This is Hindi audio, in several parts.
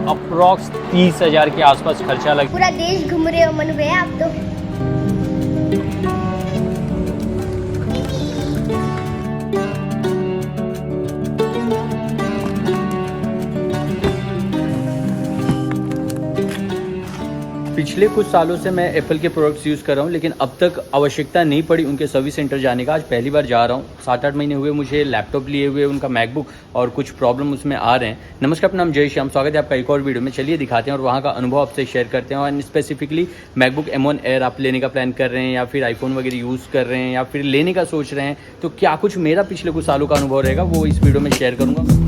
अप्रॉक्स 30,000 के आसपास खर्चा लग। पूरा देश घूम रहे हो मनु भैया आप तो। पिछले कुछ सालों से मैं एप्पल के प्रोडक्ट्स यूज़ कर रहा हूँ, लेकिन अब तक आवश्यकता नहीं पड़ी उनके सर्विस सेंटर जाने का। आज पहली बार जा रहा हूँ। 7-8 महीने हुए मुझे लैपटॉप लिए हुए, उनका मैकबुक, और कुछ प्रॉब्लम उसमें आ रहे हैं। नमस्कार, अपना नाम जय श्याम, स्वागत है आपका एक और वीडियो में। चलिए दिखाते हैं और वहाँ का अनुभव आपसे शेयर करते हैं। और स्पेसिफिकली मैकबुक M1 एयर आप लेने का प्लान कर रहे हैं, या फिर आईफोन वगैरह यूज़ कर रहे हैं, या फिर लेने का सोच रहे हैं, तो क्या कुछ मेरा पिछले कुछ सालों का अनुभव रहेगा वो इस वीडियो में शेयर करूँगा।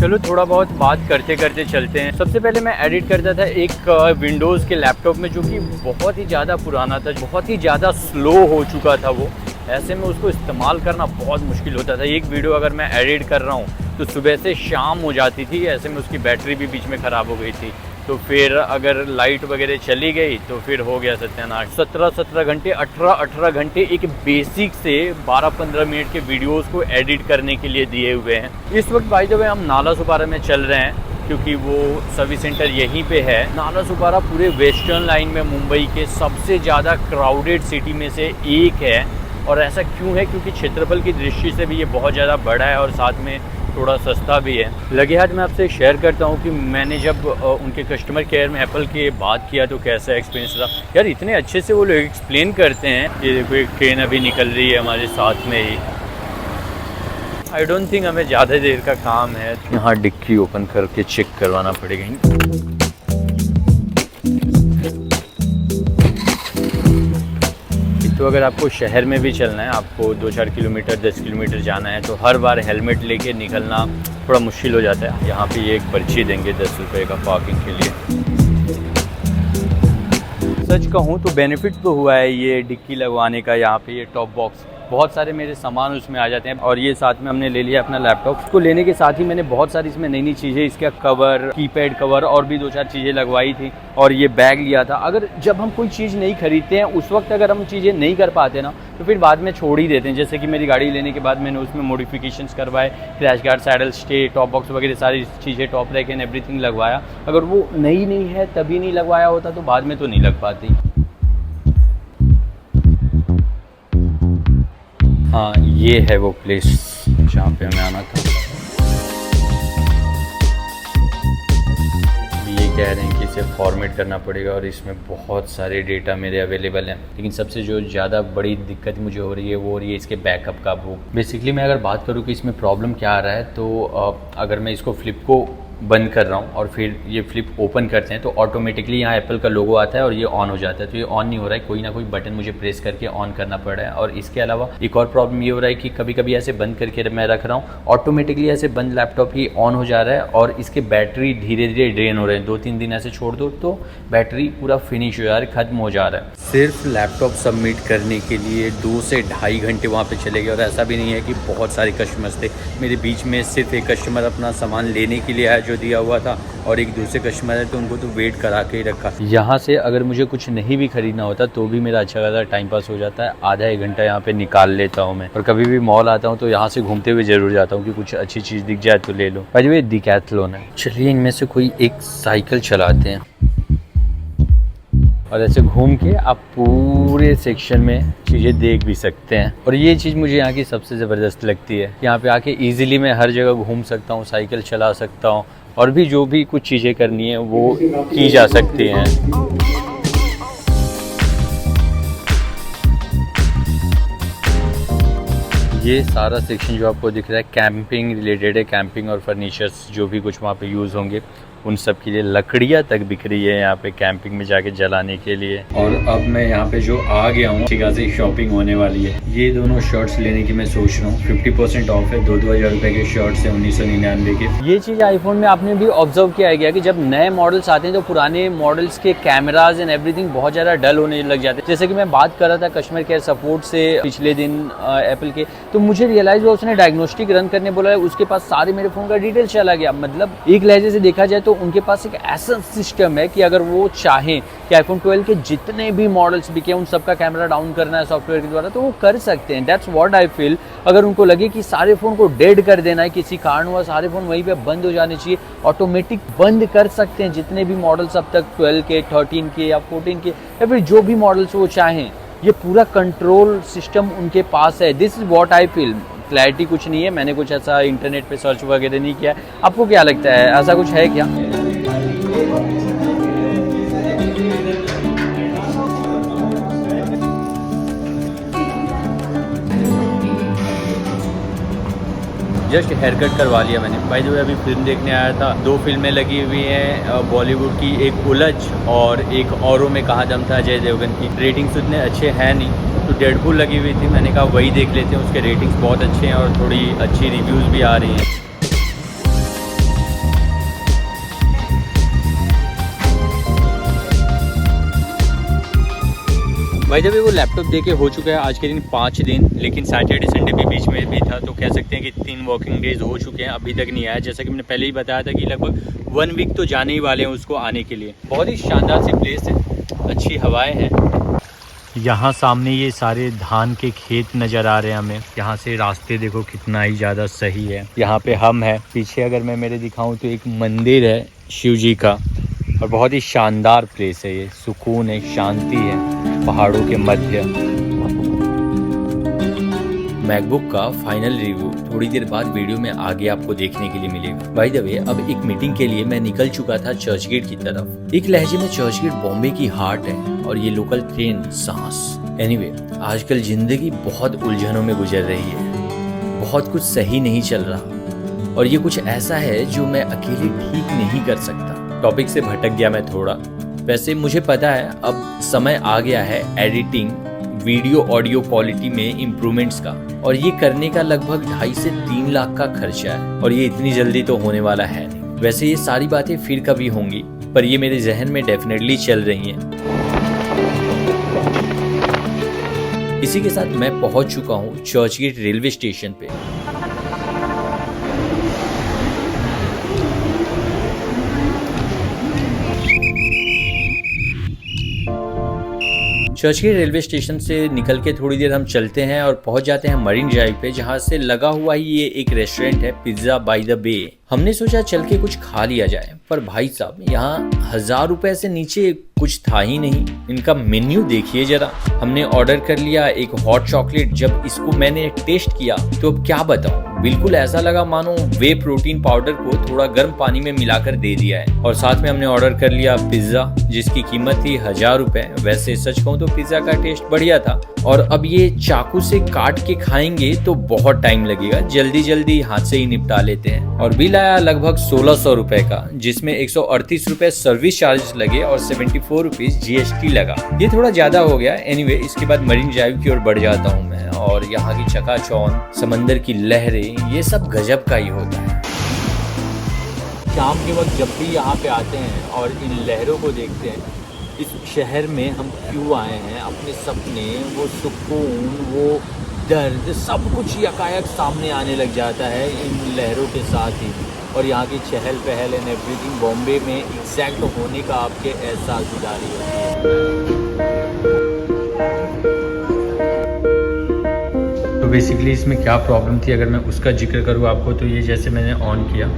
चलो थोड़ा बहुत बात करते करते चलते हैं। सबसे पहले मैं एडिट करता था एक विंडोज़ के लैपटॉप में, जो कि बहुत ही ज़्यादा पुराना था, बहुत ही ज़्यादा स्लो हो चुका था वो। ऐसे में उसको इस्तेमाल करना बहुत मुश्किल होता था। एक वीडियो अगर मैं एडिट कर रहा हूँ तो सुबह से शाम हो जाती थी। ऐसे में उसकी बैटरी भी बीच में ख़राब हो गई थी। तो फिर अगर लाइट वगैरह चली गई तो फिर हो गया सत्यानाश। 17 घंटे 18 घंटे एक बेसिक से 12-15 मिनट के वीडियोस को एडिट करने के लिए दिए हुए हैं। इस वक्त बाय द वे हम नाला सुपारा में चल रहे हैं, क्योंकि वो सर्विस सेंटर यहीं पे है। नाला सुपारा पूरे वेस्टर्न लाइन में मुंबई के सबसे ज़्यादा क्राउडेड सिटी में से एक है। और ऐसा क्यों है? क्योंकि क्षेत्रफल की दृष्टि से भी ये बहुत ज़्यादा बड़ा है और साथ में थोड़ा सस्ता भी है। लगे हाथ मैं आपसे शेयर करता हूँ कि मैंने जब उनके कस्टमर केयर में एप्पल के बात किया तो कैसा एक्सपीरियंस रहा। यार इतने अच्छे से वो लोग एक्सप्लेन करते हैं। ये देखो एक ट्रेन अभी निकल रही है हमारे साथ में ही। आई डोंट थिंक हमें ज़्यादा देर का काम है। यहाँ डिक्की ओपन करके चेक करवाना पड़ेगा। तो अगर आपको शहर में भी चलना है, आपको 2-4 किलोमीटर 10 किलोमीटर जाना है, तो हर बार हेलमेट लेके निकलना थोड़ा मुश्किल हो जाता है। यहाँ पे ये एक पर्ची देंगे 10 रुपये का पार्किंग के लिए। सच कहूँ तो बेनिफिट तो हुआ है ये डिक्की लगवाने का। यहाँ पे ये टॉप बॉक्स, बहुत सारे मेरे सामान उसमें आ जाते हैं। और ये साथ में हमने ले लिया अपना लैपटॉप। उसको लेने के साथ ही मैंने बहुत सारी इसमें नई नई चीज़ें, इसका कवर, कीपैड कवर और भी 2-4 चीज़ें लगवाई थी। और ये बैग लिया था। अगर जब हम कोई चीज़ नहीं खरीदते हैं उस वक्त अगर हम चीज़ें नहीं कर पाते ना, तो फिर बाद में छोड़ ही देते हैं। जैसे कि मेरी गाड़ी लेने के बाद मैंने उसमें मॉडिफिकेशंस करवाए, crash guard, saddle stay, top box वगैरह सारी चीज़ें, टॉप रैक एंड एवरीथिंग लगवाया। अगर वो नई नहीं है तभी नहीं लगवाया होता तो बाद में तो नहीं लग पाती। हाँ, ये है वो प्लेस जहाँ पे हमें आना था। ये कह रहे हैं कि इसे फॉर्मेट करना पड़ेगा और इसमें बहुत सारे डेटा मेरे अवेलेबल हैं। लेकिन सबसे जो ज़्यादा बड़ी दिक्कत मुझे हो रही है वो हो रही है इसके बैकअप का। वो बेसिकली मैं अगर बात करूँ कि इसमें प्रॉब्लम क्या आ रहा है, तो अगर मैं इसको फ्लिप को बंद कर रहा हूँ और फिर ये फ्लिप ओपन करते हैं तो ऑटोमेटिकली यहाँ एप्पल का लोगो आता है और ये ऑन हो जाता है। तो ये ऑन नहीं हो रहा है, कोई ना कोई बटन मुझे प्रेस करके ऑन करना पड़ रहा है। और इसके अलावा एक और प्रॉब्लम ये हो रहा है कि कभी कभी ऐसे बंद करके मैं रख रहा हूँ, ऑटोमेटिकली ऐसे बंद लैपटॉप ही ऑन हो जा रहा है और इसके बैटरी धीरे धीरे ड्रेन हो रहे हैं। 2-3 दिन ऐसे छोड़ दो तो बैटरी पूरा फिनिश हो जा रहा है, खत्म हो जा रहा है। सिर्फ लैपटॉप सबमिट करने के लिए 2 से ढाई घंटे वहाँ पे चले गए। और ऐसा भी नहीं है कि बहुत सारे कस्टमर्स थे मेरे बीच में। सिर्फ एक कस्टमर अपना सामान लेने के लिए आया जो दिया हुआ था, और एक दूसरे कस्टमर है तो उनको तो वेट करा के ही रखा। यहाँ से अगर मुझे कुछ नहीं भी खरीदना होता तो भी मेरा अच्छा खासा टाइम पास हो जाता है। आधा 1 घंटा यहाँ पे निकाल लेता हूँ मैं। और कभी भी मॉल आता हूँ तो यहाँ से घूमते हुए जरूर जाता हूँ कि कुछ अच्छी चीज़ दिख जाए तो ले लो। भाई ये डिकैथलॉन है। चलिए इनमें से कोई एक साइकिल चलाते हैं और ऐसे घूम के आप पूरे सेक्शन में चीज़ें देख भी सकते हैं। और ये चीज़ मुझे यहाँ की सबसे ज़बरदस्त लगती है। यहाँ पे आके इजीली मैं हर जगह घूम सकता हूँ, साइकिल चला सकता हूँ, और भी जो भी कुछ चीज़ें करनी है वो की जा सकती हैं। ये सारा सेक्शन जो आपको दिख रहा है कैंपिंग रिलेटेड है। कैंपिंग और फर्नीचर्स जो भी कुछ वहाँ पे यूज़ होंगे उन सब के लिए लकड़ियाँ तक बिक रही है यहाँ पे कैंपिंग में जाके जलाने के लिए। और अब मैं यहाँ पे जो आ गया हूँ, ठीक खासी शॉपिंग होने वाली है। ये दोनों शर्ट्स लेने की मैं सोच रहा हूँ। 50% ऑफ है। 2-2 हज़ार रुपये के शर्ट्स है 1999 के। ये चीज़ आईफोन में आपने भी ऑब्जर्व किया गया कि जब नए मॉडल्स आते हैं तो पुराने मॉडल्स के कैमराज एंड एवरीथिंग बहुत ज़्यादा डल होने लग जाते हैं। जैसे कि मैं बात कर रहा था कस्टमर केयर सपोर्ट से पिछले दिन एप्पल के, तो मुझे रियलाइज़ हुआ उसने डायग्नोस्टिक रन करने बोला है। उसके पास सारे मेरे फ़ोन का डिटेल चला गया। मतलब एक लहजे से देखा जाए तो उनके पास एक ऐसा सिस्टम है कि अगर वो चाहें कि आईफोन 12 के जितने भी मॉडल्स बिके उन सबका कैमरा डाउन करना है सॉफ्टवेयर के द्वारा, तो वो कर सकते हैं। That's what I feel. अगर उनको लगे कि सारे फ़ोन को डेड कर देना है, किसी कारण हुआ सारे फ़ोन वहीं पे बंद हो जाने चाहिए, ऑटोमेटिक बंद कर सकते हैं जितने भी मॉडल्स अब तक 12 के, 13 के या 14 के या फिर जो भी मॉडल्स वो चाहें। ये पूरा कंट्रोल सिस्टम उनके पास है। This is what I feel. Clarity कुछ नहीं है, मैंने कुछ ऐसा इंटरनेट पे सर्च वगैरह नहीं किया। आपको क्या लगता है, ऐसा कुछ है क्या? जस्ट हेयर कट करवा लिया मैंने। भाई जो अभी फिल्म देखने आया था, 2 फिल्में लगी हुई हैं बॉलीवुड की, एक उलझ और एक औरों में कहा दम था अजय देवगन की। रेटिंग्स उतने अच्छे हैं नहीं, तो डेडपूल लगी हुई थी, मैंने कहा वही देख लेते हैं। उसके रेटिंग्स बहुत अच्छे हैं और थोड़ी अच्छी रिव्यूज़ भी आ रही हैं। भाई जब वो लैपटॉप देके हो चुका है आज के दिन 5 दिन, लेकिन सैटरडे संडे भी बीच में भी था, तो कह सकते हैं कि 3 वर्किंग डेज हो चुके हैं, अभी तक नहीं आया। जैसा कि मैंने पहले ही बताया था कि लगभग 1 वीक तो जाने ही वाले हैं उसको आने के लिए। बहुत ही शानदार सी प्लेस है, अच्छी हवाएं हैं। यहाँ सामने ये सारे धान के खेत नज़र आ रहे हैं हमें। यहाँ से रास्ते देखो कितना ही ज़्यादा सही है। यहाँ पे हम हैं, पीछे अगर मैं मेरे दिखाऊँ तो एक मंदिर है शिव जी का, और बहुत ही शानदार प्लेस है ये। सुकून है, शांति है पहाड़ों के मध्य। मैकबुक का फाइनल रिव्यू थोड़ी देर बाद वीडियो में आगे आपको देखने के लिए मिलेगा। बाय द वे, अब एक मीटिंग के लिए मैं निकल चुका था चर्चगेट की तरफ। एक लहजे में चर्चगेट बॉम्बे की हार्ट है और ये लोकल ट्रेन सांस। एनीवे, आजकल जिंदगी बहुत उलझनों में गुजर रही है, बहुत कुछ सही नहीं चल रहा, और ये कुछ ऐसा है जो मैं अकेले ठीक नहीं कर सकता। टॉपिक से भटक गया मैं थोड़ा। वैसे मुझे पता है अब समय आ गया है एडिटिंग, वीडियो ऑडियो क्वालिटी में इम्प्रूवमेंट्स का, और ये करने का लगभग 2.5 से 3 लाख का खर्चा है, और ये इतनी जल्दी तो होने वाला है नहीं। वैसे ये सारी बातें फिर कभी होंगी, पर ये मेरे जहन में डेफिनेटली चल रही हैं। इसी के साथ मैं पहुंच चुका हूँ चर्चगेट रेलवे स्टेशन पे। चर्चगेट रेलवे स्टेशन से निकल के थोड़ी देर हम चलते हैं और पहुंच जाते हैं मरीन ड्राइव पे, जहां से लगा हुआ ही ये एक रेस्टोरेंट है, पिज्जा बाय द बे। हमने सोचा चल के कुछ खा लिया जाए, पर भाई साहब यहाँ 1000 रुपए से नीचे कुछ था ही नहीं। इनका मेन्यू देखिए जरा। हमने ऑर्डर कर लिया एक हॉट चॉकलेट। जब इसको मैंने टेस्ट किया तो अब क्या बताऊं, बिल्कुल ऐसा लगा मानो वे प्रोटीन पाउडर को थोड़ा गर्म पानी में मिलाकर दे दिया है। और साथ में हमने ऑर्डर कर लिया पिज्जा, जिसकी कीमत थी 1000 रुपए। वैसे सच कहूं तो पिज्जा का टेस्ट बढ़िया था, और अब ये चाकू से काट के खाएंगे तो बहुत टाइम लगेगा, जल्दी जल्दी हाथ से ही निपटा लेते हैं। और बिल आया लगभग 1600 रुपए का, जिसमें 138 रुपए सर्विस चार्जेस लगे और 74 रुपीज GST लगा। ये थोड़ा ज्यादा हो गया। एनीवे, इसके बाद मरीन ड्राइव की ओर बढ़ जाता हूँ मैं, और यहाँ की चकाचौंध, समंदर की लहरें, ये सब गजब का ही होता है। शाम के वक्त जब भी यहाँ पे आते हैं और इन लहरों को देखते हैं, इस शहर में हम क्यों आए हैं, अपने सपने, वो सुकून, वो दर्द, सब कुछ यकायक सामने आने लग जाता है इन लहरों के साथ ही। और यहाँ की चहल पहल एंड एवरीथिंग बॉम्बे में एग्जैक्ट होने का आपके एहसास दिला रही है। तो बेसिकली इसमें क्या प्रॉब्लम थी, अगर मैं उसका जिक्र करूँ आपको, तो ये जैसे मैंने ऑन किया,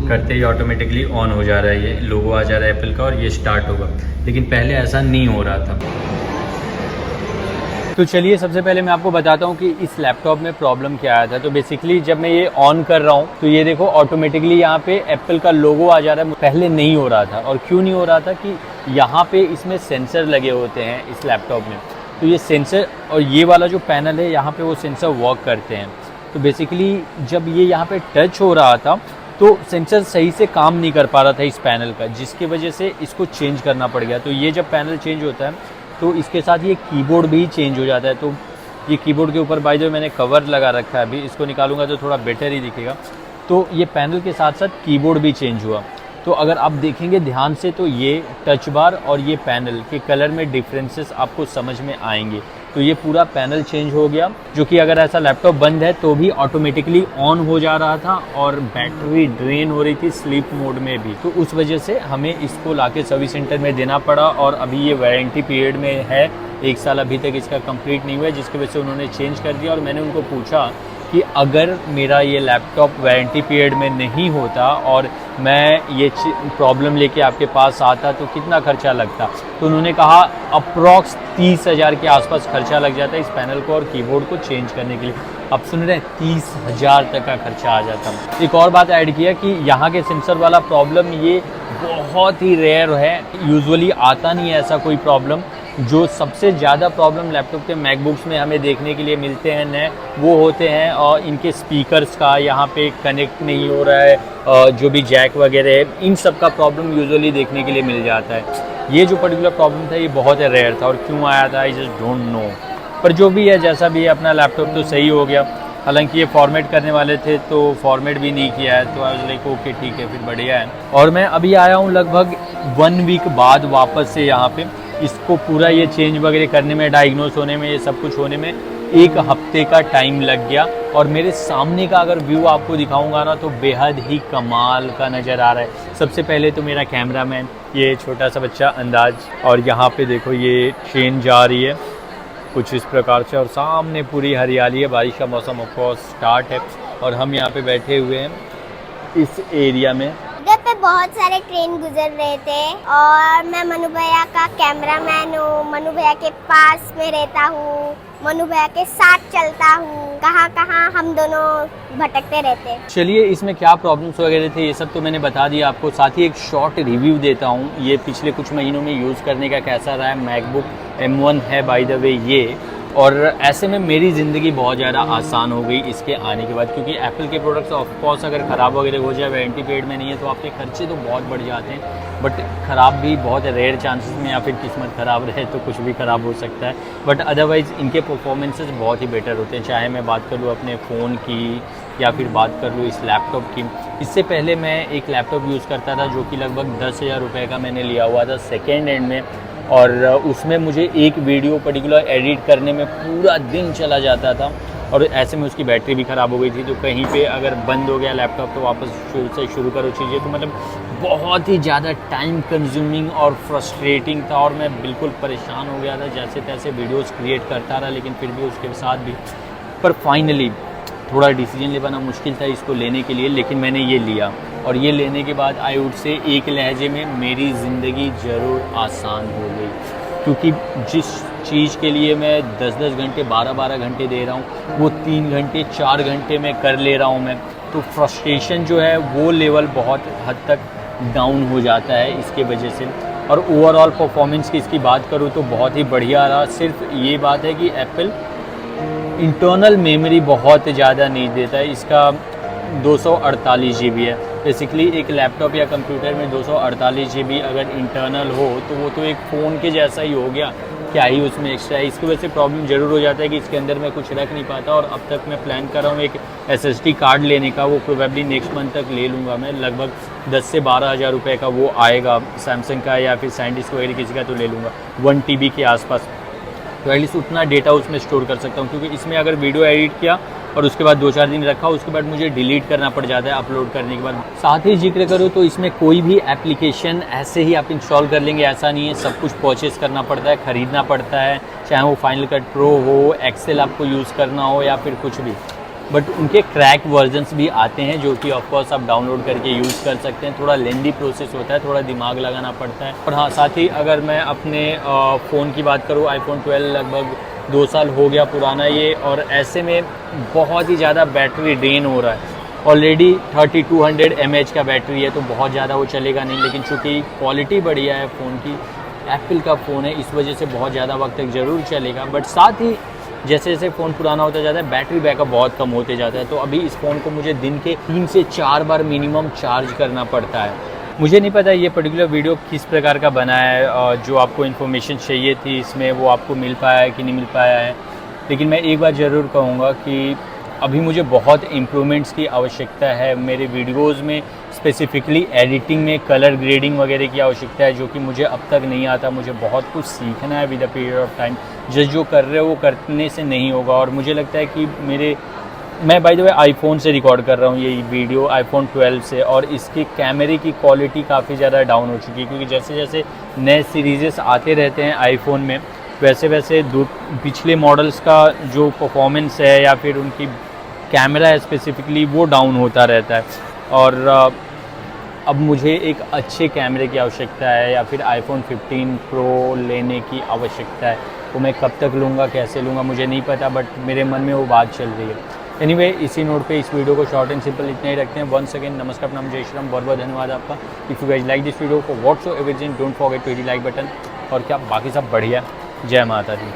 करते ही ऑटोमेटिकली ऑन हो जा रहा है, ये लोगो आ जा रहा है एप्पल का, और ये स्टार्ट होगा। लेकिन पहले ऐसा नहीं हो रहा था। तो चलिए सबसे पहले मैं आपको बताता हूँ कि इस लैपटॉप में प्रॉब्लम क्या आया था। तो बेसिकली जब मैं ये ऑन कर रहा हूँ तो ये देखो ऑटोमेटिकली यहाँ पे एप्पल का लोगो आ जा रहा है, पहले नहीं हो रहा था। और क्यों नहीं हो रहा था कि यहाँ पे इसमें सेंसर लगे होते हैं इस लैपटॉप में, तो ये सेंसर और ये वाला जो पैनल है यहाँ पे वो सेंसर वर्क करते हैं। तो बेसिकली जब ये यहाँ पे टच हो रहा था तो सेंसर सही से काम नहीं कर पा रहा था इस पैनल का, जिसकी वजह से इसको चेंज करना पड़ गया। तो ये जब पैनल चेंज होता है तो इसके साथ ये कीबोर्ड भी चेंज हो जाता है। तो ये कीबोर्ड के ऊपर बाय द वे मैंने कवर लगा रखा है, अभी इसको निकालूंगा तो थोड़ा बेटर ही दिखेगा। तो ये पैनल के साथ साथ कीबोर्ड भी चेंज हुआ। तो अगर आप देखेंगे ध्यान से तो ये टच बार और ये पैनल के कलर में डिफरेंसेस आपको समझ में आएंगे तो ये पूरा पैनल चेंज हो गया, जो कि अगर ऐसा लैपटॉप बंद है तो भी ऑटोमेटिकली ऑन हो जा रहा था और बैटरी ड्रेन हो रही थी स्लीप मोड में भी। तो उस वजह से हमें इसको लाके सर्विस सेंटर में देना पड़ा और अभी ये वारंटी पीरियड में है, 1 साल अभी तक इसका कंप्लीट नहीं हुआ है, जिसकी वजह से उन्होंने चेंज कर दिया। और मैंने उनको पूछा कि अगर मेरा ये लैपटॉप वारंटी पीरियड में नहीं होता और मैं ये प्रॉब्लम लेके आपके पास आता तो कितना खर्चा लगता, तो उन्होंने कहा अप्रॉक्स 30,000 के आसपास खर्चा लग जाता है इस पैनल को और कीबोर्ड को चेंज करने के लिए। अब सुन रहे हैं 30,000 तक का खर्चा आ जाता। एक और बात ऐड किया कि यहाँ के सेंसर वाला प्रॉब्लम ये बहुत ही रेयर है, यूजुअली आता नहीं है ऐसा कोई प्रॉब्लम। जो सबसे ज़्यादा प्रॉब्लम लैपटॉप के मैकबुक्स में हमें देखने के लिए मिलते हैं नए, वो होते हैं और इनके स्पीकर्स का यहाँ पे कनेक्ट नहीं हो रहा है, जो भी जैक वगैरह है, इन सब का प्रॉब्लम यूजुअली देखने के लिए मिल जाता है। ये जो पर्टिकुलर प्रॉब्लम था ये बहुत रेयर था और क्यों आया था आई जस्ट डोंट नो। पर जो भी है जैसा भी है, अपना लैपटॉप तो सही हो गया। हालांकि ये फॉर्मेट करने वाले थे तो फॉर्मेट भी नहीं किया है, तो आई वाज लाइक ओके ठीक है फिर बढ़िया है। और मैं अभी आया हूँ लगभग 1 वीक बाद वापस से यहाँ पे। इसको पूरा ये चेंज वगैरह करने में, डायग्नोस होने में, ये सब कुछ होने में 1 हफ्ते का टाइम लग गया। और मेरे सामने का अगर व्यू आपको दिखाऊंगा ना तो बेहद ही कमाल का नज़र आ रहा है। सबसे पहले तो मेरा कैमरामैन, ये छोटा सा बच्चा अंदाज, और यहाँ पे देखो ये ट्रेन जा रही है कुछ इस प्रकार से और सामने पूरी हरियाली है। बारिश का मौसम ऑफ कोर्स स्टार्ट है और हम यहाँ पे बैठे हुए हैं इस एरिया में। इधर पे बहुत सारे ट्रेन गुजर रहे थे और मैं मनु भैया का कैमरामैन हूँ, मनु भैया के पास में रहता हूँ, मनु भैया के साथ चलता हूँ, कहाँ कहाँ हम दोनों भटकते रहते। चलिए इसमें क्या प्रॉब्लम्स वगैरह थे ये सब तो मैंने बता दिया आपको, साथ ही एक शॉर्ट रिव्यू देता हूँ ये पिछले कुछ महीनों में यूज़ करने का कैसा रहा है। मैकबुक M1 है बाय द वे ये, और ऐसे में मेरी ज़िंदगी बहुत ज़्यादा आसान हो गई इसके आने के बाद, क्योंकि एप्पल के प्रोडक्ट्स ऑफ कोर्स अगर ख़राब वगैरह हो जाए वारंटी पीरियड में नहीं है तो आपके खर्चे तो बहुत बढ़ जाते हैं, बट ख़राब भी बहुत रेयर चांसेस में, या फिर किस्मत ख़राब रहे तो कुछ भी ख़राब हो सकता है। बट अदरवाइज़ इनके परफॉर्मेंसेस बहुत ही बेटर होते हैं, चाहे मैं बात कर लूँ अपने फ़ोन की या फिर बात कर लूँ इस लैपटॉप की। इससे पहले मैं एक लैपटॉप यूज़ करता था जो कि लगभग 10,000 रुपये का मैंने लिया हुआ था सेकेंड हैंड में, और उसमें मुझे एक वीडियो पर्टिकुलर एडिट करने में पूरा दिन चला जाता था और ऐसे में उसकी बैटरी भी ख़राब हो गई थी। तो कहीं पे अगर बंद हो गया लैपटॉप तो वापस शुरू से शुरू करो चीज़ें, तो मतलब बहुत ही ज़्यादा टाइम कंज्यूमिंग और फ्रस्ट्रेटिंग था और मैं बिल्कुल परेशान हो गया था। जैसे तैसे वीडियोज़ क्रिएट करता रहा, लेकिन फिर भी उसके साथ भी, पर फाइनली थोड़ा डिसीजन ले पाना मुश्किल था इसको लेने के लिए, लेकिन मैंने ये लिया। और ये लेने के बाद आई वुड से एक लहजे में मेरी ज़िंदगी ज़रूर आसान हो गई, क्योंकि जिस चीज़ के लिए मैं 10-10 घंटे 12-12 घंटे दे रहा हूँ वो 3 घंटे 4 घंटे में कर ले रहा हूँ मैं। तो फ्रस्ट्रेशन जो है वो लेवल बहुत हद तक डाउन हो जाता है इसके वजह से। और ओवरऑल परफॉर्मेंस की इसकी बात करूँ तो बहुत ही बढ़िया रहा। सिर्फ ये बात है कि एप्पल इंटरनल मेमोरी बहुत ज़्यादा नहीं देता है, इसका 248 GB है। बेसिकली एक लैपटॉप या कंप्यूटर में 248 GB अगर इंटरनल हो तो वो तो एक फ़ोन के जैसा ही हो गया, क्या ही उसमें एक्स्ट्रा है। इसकी वजह से प्रॉब्लम ज़रूर हो जाता है कि इसके अंदर मैं कुछ रख नहीं पाता। और अब तक मैं प्लान कर रहा हूँ एक SSD कार्ड लेने का, वो प्रोबेबली नेक्स्ट मंथ तक ले लूँगा मैं। लगभग 10 से 12 हज़ार रुपये का वो आएगा, सैमसंग का या फिर SanDisk वगैरह किसी का तो ले लूँगा 1 TB के आसपास। तो एटलीस्ट उतना डेटा उसमें स्टोर कर सकता हूँ, क्योंकि इसमें अगर वीडियो एडिट किया और उसके बाद 2-4 दिन रखा, उसके बाद मुझे डिलीट करना पड़ जाता है अपलोड करने के बाद। साथ ही जिक्र करूँ तो इसमें कोई भी एप्लीकेशन ऐसे ही आप इंस्टॉल कर लेंगे ऐसा नहीं है, सब कुछ परचेज़ करना पड़ता है, ख़रीदना पड़ता है, चाहे वो फाइनल कट प्रो हो, एक्सेल आपको यूज़ करना हो या फिर कुछ भी। बट उनके क्रैक वर्जन्स भी आते हैं जो कि ऑफकोर्स आप डाउनलोड करके यूज़ कर सकते हैं। थोड़ा लेंदी प्रोसेस होता है, थोड़ा दिमाग लगाना पड़ता है। और हाँ, साथ ही अगर मैं अपने फ़ोन की बात करूँ, iPhone 12 लगभग 2 साल हो गया पुराना ये, और ऐसे में बहुत ही ज़्यादा बैटरी ड्रेन हो रहा है। ऑलरेडी 3200 mAh का बैटरी है तो बहुत ज़्यादा वो चलेगा नहीं, लेकिन चूँकि क्वालिटी बढ़िया है फ़ोन की, एप्पल का फ़ोन है, इस वजह से बहुत ज़्यादा वक्त तक ज़रूर चलेगा। बट साथ ही जैसे जैसे फ़ोन पुराना होता जाता है बैटरी बैकअप बहुत कम होते जाता है। तो अभी इस फ़ोन को मुझे दिन के 3 से 4 बार मिनिमम चार्ज करना पड़ता है। मुझे नहीं पता ये पर्टिकुलर वीडियो किस प्रकार का बना है, और जो आपको इन्फॉर्मेशन चाहिए थी इसमें वो आपको मिल पाया है कि नहीं मिल पाया है। लेकिन मैं एक बात ज़रूर कहूँगा कि अभी मुझे बहुत इम्प्रूवमेंट्स की आवश्यकता है मेरे वीडियोज़ में, स्पेसिफिकली एडिटिंग में कलर ग्रेडिंग वगैरह की आवश्यकता है, जो कि मुझे अब तक नहीं आता। मुझे बहुत कुछ सीखना है with the period of time. जो कर रहे हो वो करने से नहीं होगा। और मुझे लगता है कि मैं बाय द वे आईफोन से रिकॉर्ड कर रहा हूँ ये वीडियो, आईफोन 12 से, और इसके कैमरे की क्वालिटी काफ़ी ज़्यादा डाउन हो चुकी है, क्योंकि जैसे जैसे नए सीरीज़ आते रहते हैं आईफोन में, वैसे वैसे पिछले मॉडल्स का जो परफॉर्मेंस है या फिर उनकी कैमरा है स्पेसिफिकली, वो डाउन होता रहता है। और अब मुझे एक अच्छे कैमरे की आवश्यकता है, या फिर आईफोन 15 प्रो लेने की आवश्यकता है। वो मैं कब तक लूँगा, कैसे लूँगा, मुझे नहीं पता, बट मेरे मन में वो बात चल रही है। एनीवे, इसी नोट पे इस वीडियो को शॉर्ट एंड सिंपल इतना ही रखते हैं। वंस अगेन नमस्कार, प्रणाम, जय श्री राम, बहुत बहुत धन्यवाद आपका। If you guys like this video for whatsoever reason, don't forget to hit like button. और क्या बाकी सब बढ़िया, जय माता दी।